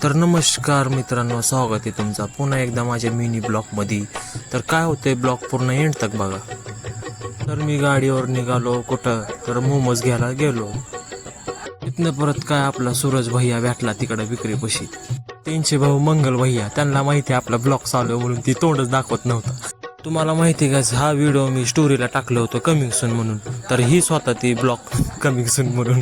तर नमस्कार मित्रांनो, स्वागत आहे तुमचा पुन्हा एकदा माझ्या मिनी ब्लॉगमध्ये. तर काय होतंय, ब्लॉग पूर्ण एंड तक बघा. तर मी गाडीवर निघालो कुठं, तर मोमोज घ्यायला गेलो. तिथनं परत काय आपला सूरज भैया भेटला तिकडं विक्रीपाशी. त्यांचे भाऊ मंगल भैया, त्यांना माहिती आहे आपला ब्लॉग चालू आहे म्हणून ती तोंडच दाखवत नव्हता. तुम्हाला माहिती आहे का, हा व्हिडिओ मी स्टोरीला टाकलं होतं कमिंग सून म्हणून. तर ही स्वतः ती ब्लॉग कमिंग सून म्हणून.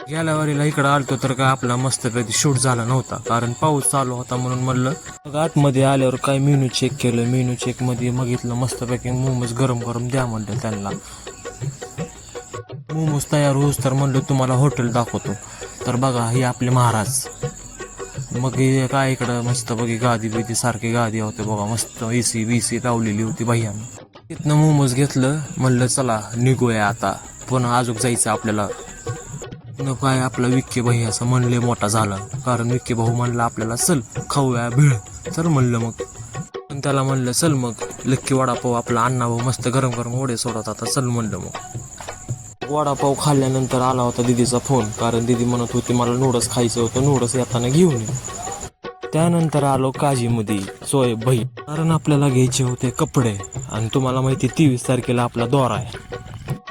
गेल्या वारीला इकडं आलतो तर काय आपला मस्तपैकी शूट झाला नव्हता, कारण पाऊस चालू होता म्हणून म्हणलं. मग आतमध्ये आल्यावर काय मेनू चेक केलं. मेनू चेकमध्ये बघितलं मस्तपैकी मोमोज गरम गरम द्या म्हणलं त्यांना. मोमोज तयार होऊस तर म्हणलं तुम्हाला हॉटेल दाखवतो. तर बघा हे आपले महाराज. मग हे काय इकडं मस्तपैकी गादी बिदी सारखी गादी होते बघा, मस्त एसी बीसी लावलेली होती भैयानं. तिथनं मोमोज घेतलं, म्हणलं चला निघूया आता, पुन्हा अजून जायचं आपल्याला. न काय आपला विक्की भाई असं म्हणले मोठा झाला, कारण विक्की भाऊ म्हणला आपल्याला चल खाऊया भेळ. चल म्हणलं मग. पण त्याला म्हणलं चल मग लक्की वडापाव, आपला अण्णा भाऊ मस्त गरम गरम वडे सोडत आता, चल म्हणलं. मग वडापाव खाल्ल्यानंतर आला होता दिदीचा फोन, कारण दिदी म्हणत होती मला नूडल्स खायचं होतं, नूडल्स येताना घेऊन ये. त्यानंतर आलो काजीमध्ये सोयब भाई, कारण आपल्याला घ्यायचे होते कपडे. आणि तुम्हाला माहिती 23 तारखेला आपला दौरा आहे.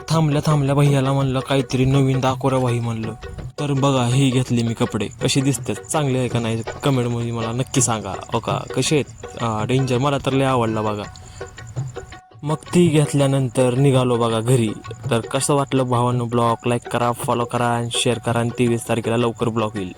थांबल्या भैयाला म्हणलं काहीतरी नवीन दाखवरा भाई म्हणलं. तर बघा हे घेतले मी कपडे, कसे दिसतात, चांगले आहे का नाही कमेंटमध्ये मला नक्की सांगा. हो का, कसे आहेत, डेंजर, मला तर लय आवडला बघा. मग ती घेतल्यानंतर निघालो बघा घरी. तर कसं वाटलं भावांनो ब्लॉग, लाईक करा, फॉलो करा आणि शेअर करा. आणि 23 तारखेला लवकर ब्लॉग येईल.